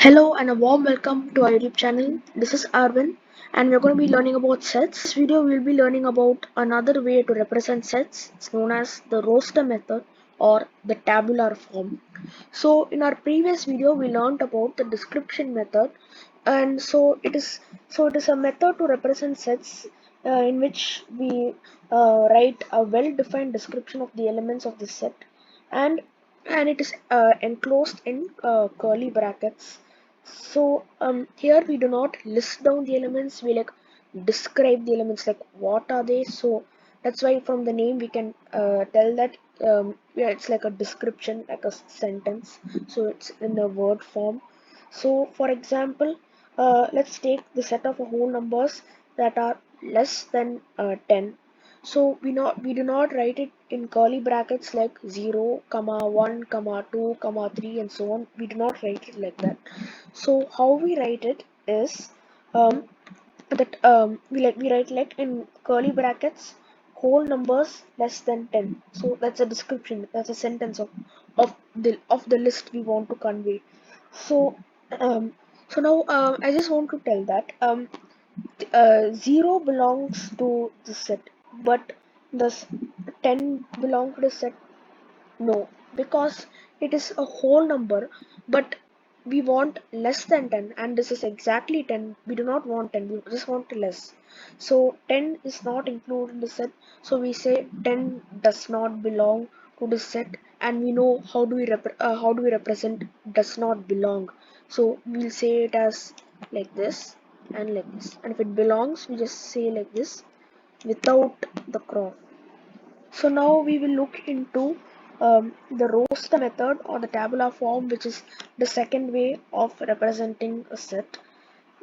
Hello and a warm welcome to our YouTube channel. This is Arvin and we're going to be learning about sets. This video we'll be learning about another way to represent sets. It's known as the roster method or the tabular form. So in our previous video we learned about the description method, and it is a method to represent sets in which we write a well-defined description of the elements of the set, and it is enclosed in curly brackets. So here we do not list down the elements, we like describe the elements, like what are they. So that's why from the name we can tell that yeah, it's like a description, like a sentence, so it's in the word form. So for example, let's take the set of whole numbers that are less than 10. So we do not write it in curly brackets like 0, comma 1, comma 2, comma 3, and so on. We do not write it like that. So how we write it is we write like in curly brackets whole numbers less than 10. So that's a description. That's a sentence of the list we want to convey. So um, now I just want to tell that 0 belongs to the set, but does 10 belong to the set? No, because it is a whole number, but we want less than 10, and this is exactly 10. We do not want 10, we just want less. So 10 is not included in the set, so we say 10 does not belong to the set, and we know how do we represent does not belong. So we'll say it as like this and like this, and if it belongs we just say like this without the cross. So now we will look into the roster method or the tabular form, which is the second way of representing a set.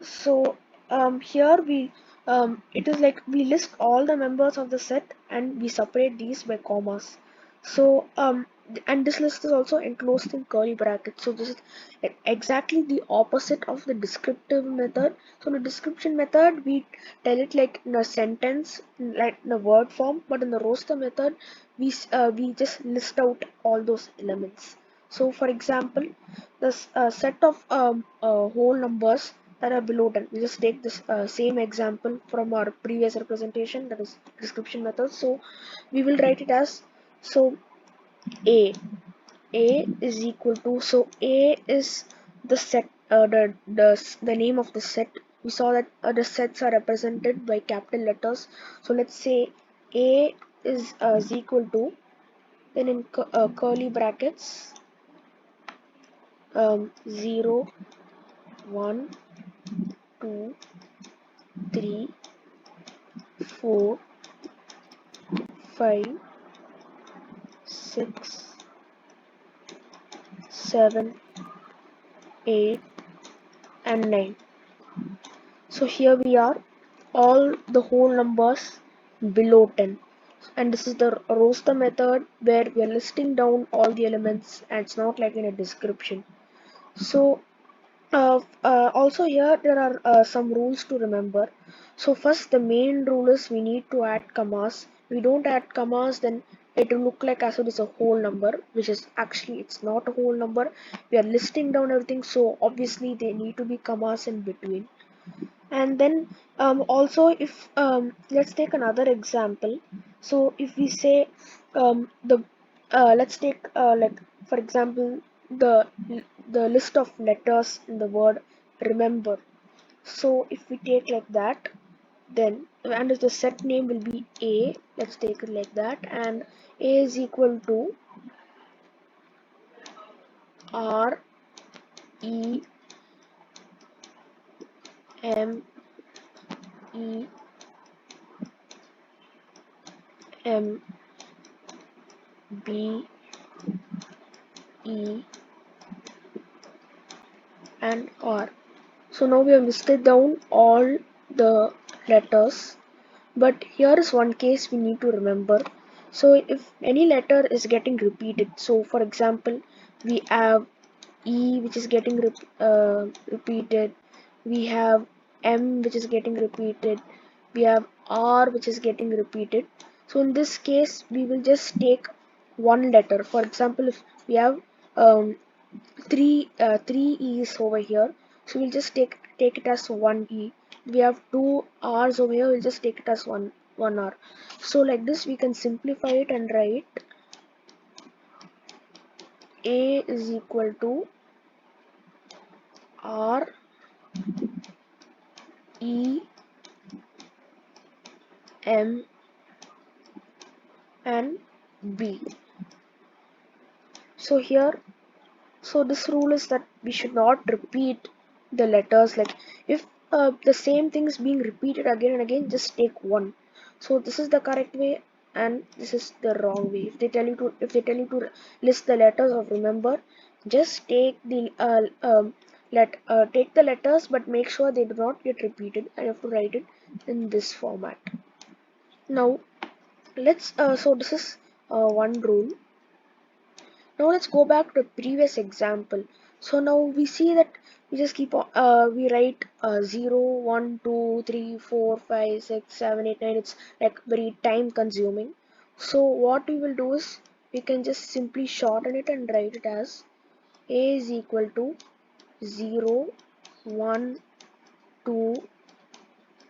So here it is like we list all the members of the set and we separate these by commas. So and this list is also enclosed in curly brackets. So this is like exactly the opposite of the descriptive method. So in the description method we tell it like in a sentence, like in a word form, but in the roster method we just list out all those elements. So for example, this set of whole numbers that are below 10. We just take this same example from our previous representation, that is description method. So we will write it as, so a is equal to, so a is the set, the name of the set. We saw that the sets are represented by capital letters. So let's say a is equal to, then in curly brackets, 0, 1, 2, 3, 4, 5, 6, 7, 8, and 9. So here we are, all the whole numbers below 10. And this is the roster method where we are listing down all the elements, and it's not like in a description. So also here there are some rules to remember. So first, the main rule is we need to add commas. We don't add commas, then it will look like as if it's a whole number, which is actually it's not a whole number. We are listing down everything, so obviously there need to be commas in between. And then also, if let's take another example. So if we say the let's take like for example the list of letters in the word remember. So if we take like that, then and if the set name will be a, let's take it like that, and a is equal to r e m e m b e and r. So now we have listed down all the letters, but here is one case we need to remember. So if any letter is getting repeated, so for example we have E which is getting repeated, we have M which is getting repeated, we have R which is getting repeated. So in this case we will just take one letter. For example, if we have three E's over here, so we'll just take it as one E. We have two R's over here, we'll just take it as one R. So like this we can simplify it and write A is equal to R E M and B. So here, so this rule is that we should not repeat the letters. Like if the same thing is being repeated again and again, just take one. So this is the correct way and this is the wrong way. If they tell you to list the letters of remember, just take the take the letters, but make sure they do not get repeated, and you have to write it in this format. Now let's so this is one rule. Now let's go back to the previous example. So now we see that we just keep on, we write 0, 1, 2, 3, 4, 5, 6, 7, 8, 9. It's like very time consuming. So what we will do is we can just simply shorten it and write it as A is equal to 0, 1, 2,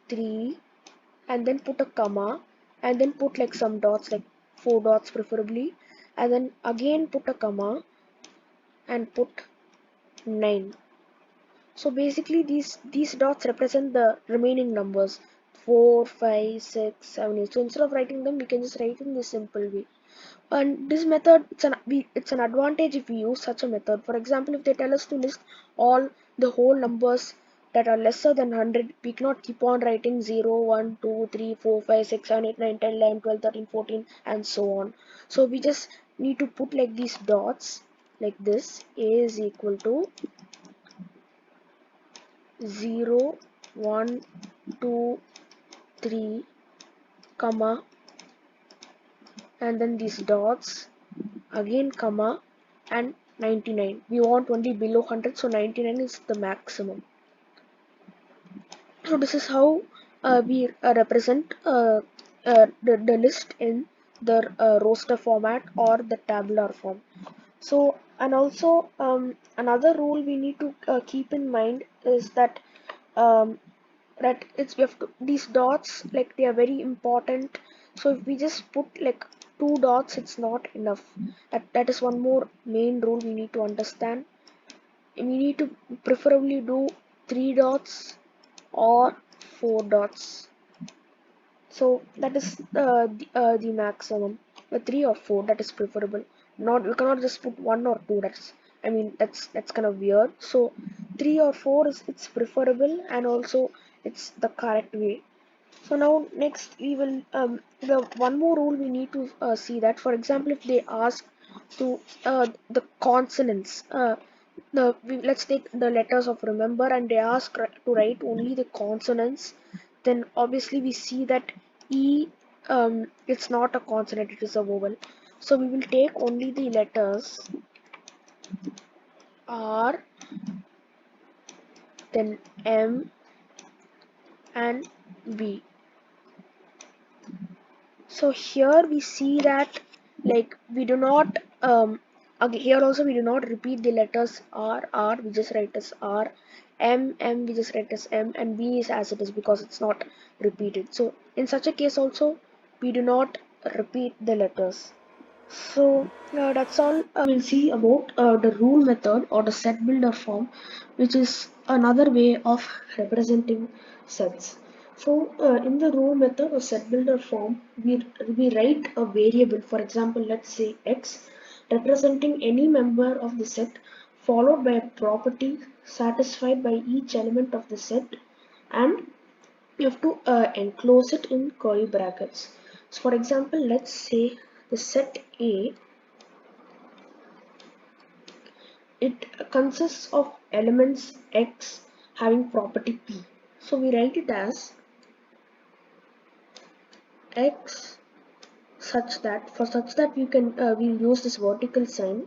3, and then put a comma and then put like some dots, like 4 dots preferably, and then again put a comma and put 9. So basically these dots represent the remaining numbers 4, 5, 6, 7, 8. So instead of writing them, we can just write in this simple way. And this method, it's an advantage if we use such a method. For example, if they tell us to list all the whole numbers that are lesser than 100, we cannot keep on writing 0, 1, 2, 3, 4, 5, 6, 7, 8, 9, 10, 11, 12, 13, 14, and so on. So we just need to put like these dots like this. A is equal to 0, 1, 2, 3, comma, and then these dots, again comma, and 99. We want only below 100, so 99 is the maximum. So this is how we represent the list in the roster format or the tabular form. So, and also another rule we need to keep in mind is that um, we have to, these dots, like they are very important. So if we just put like two dots, it's not enough. That is one more main rule we need to understand. We need to preferably do three dots or four dots. So that is the maximum. Three or four, that is preferable. Not, we cannot just put one or two. That's kind of weird. So three or four is, it's preferable, and also it's the correct way. So now next we will the one more rule we need to see that, for example, if they ask to the consonants, let's take the letters of remember and they ask to write only the consonants, then obviously we see that E, it's not a consonant, it is a vowel. So we will take only the letters R, then M and B. So here we see that, like, we do not again here also we do not repeat the letters R, we just write as R, M, we just write as M, and B is as it is because it's not repeated. So in such a case also we do not repeat the letters. So that's all we'll see about the rule method or the set builder form, which is another way of representing sets. So in the rule method or set builder form, we write a variable. For example, let's say x, representing any member of the set, followed by a property satisfied by each element of the set, and you have to enclose it in curly brackets. So for example, let's say the set A, it consists of elements x having property p. So we write it as x such that, for such that you can we'll use this vertical sign.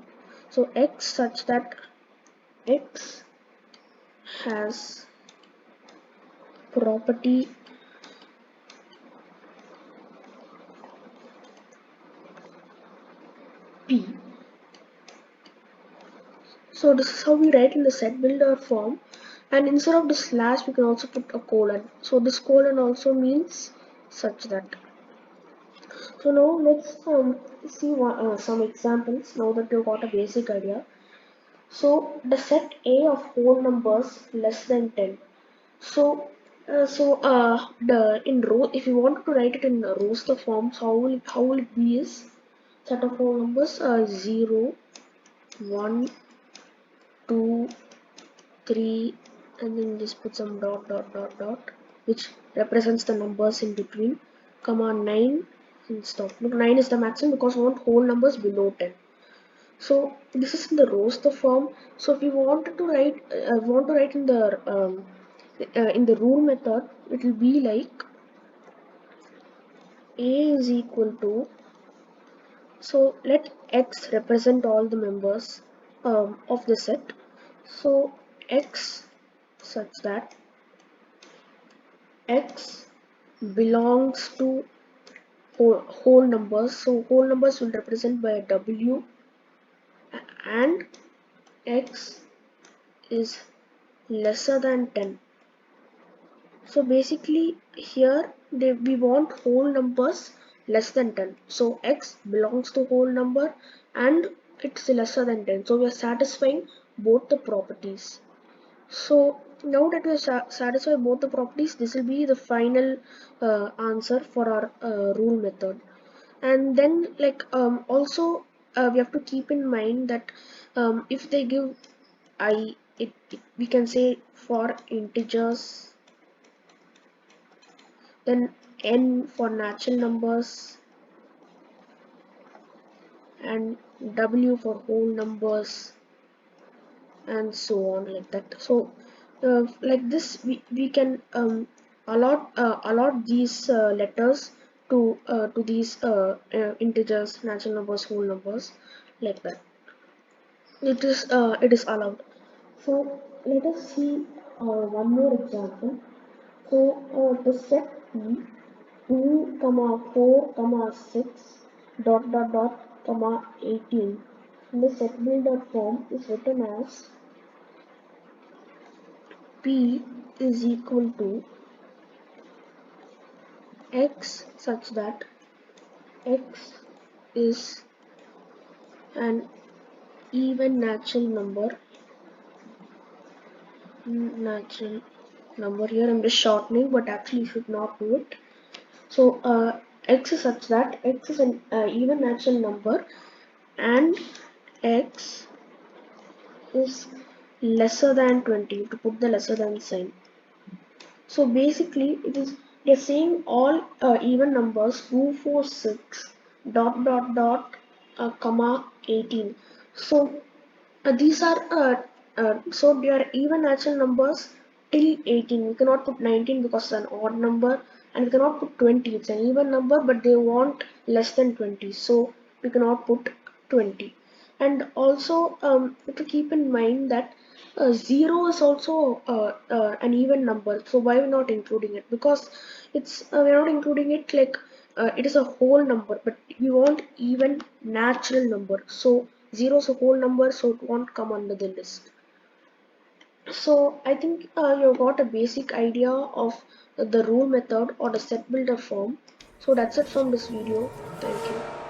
So x such that x has property p. So this is how we write in the set builder form, and instead of the slash we can also put a colon. So this colon also means such that. So now let's see some examples now that you've got a basic idea. So the set A of whole numbers less than 10. So the in row, if you want to write it in roster forms, how will it be is set of whole numbers 0, 1, 2, 3, and then just put some dot dot dot dot, which represents the numbers in between, comma 9 and stop. Look, 9 is the maximum because we want whole numbers below 10. So this is in the roster form. So if you wanted to write, in the rule method, it will be like A is equal to. So let X represent all the members of the set. So X such that X belongs to whole numbers. So whole numbers will represent by a W, and X is lesser than 10. So basically here we want whole numbers less than 10. So X belongs to whole number and it's lesser than 10. So we are satisfying both the properties. So now that we have satisfied both the properties, this will be the final answer for our rule method. And then also we have to keep in mind that if they give we can say for integers, then n for natural numbers, and w for whole numbers, and so on, like that. So like this we can allot these letters to these integers, natural numbers, whole numbers, like that. It is allowed. So let us see one more example. So the set P 2, comma 4, comma 6, dot dot dot, comma 18 in the set builder form is written as P is equal to X such that X is an even natural number. Here I'm just shortening, but actually you should not do it. So X is such that X is an even natural number and X is lesser than 20, to put the lesser than sign. So basically it is, they're saying all even numbers 2, 4, 6, dot dot dot, comma 18. So these are so they are even natural numbers till 18. We cannot put 19 because it's an odd number, and we cannot put 20. It's an even number, but they want less than 20, so we cannot put 20. And also to keep in mind that 0 is also an even number. So why we're not including it? Because it's we're not including it like it is a whole number, but we want even natural number. So 0 is a whole number, so it won't come under the list. So I think you got a basic idea of the rule method or the set builder form. So that's it from this video. Thank you.